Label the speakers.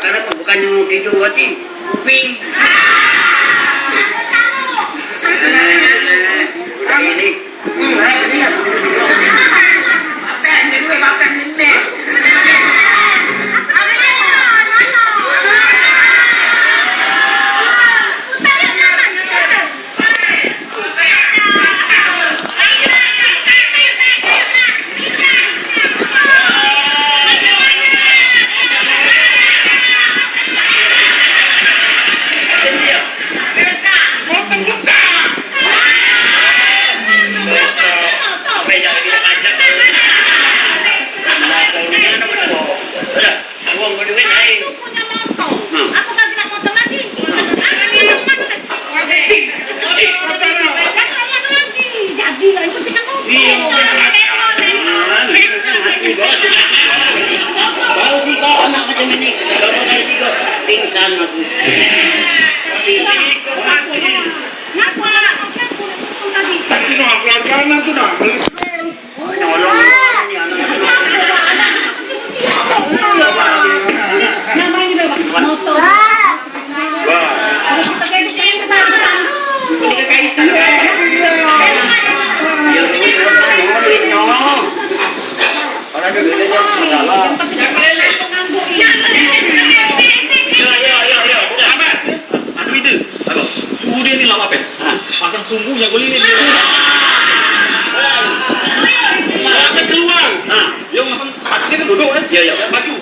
Speaker 1: karena bukan yang tidur hati. Kuping. Ini. Apa yang jadi apa yang ini?
Speaker 2: Sungguhnya gue ini keluar. Yang makan hatinya kan duduk kan? Iya. Bagi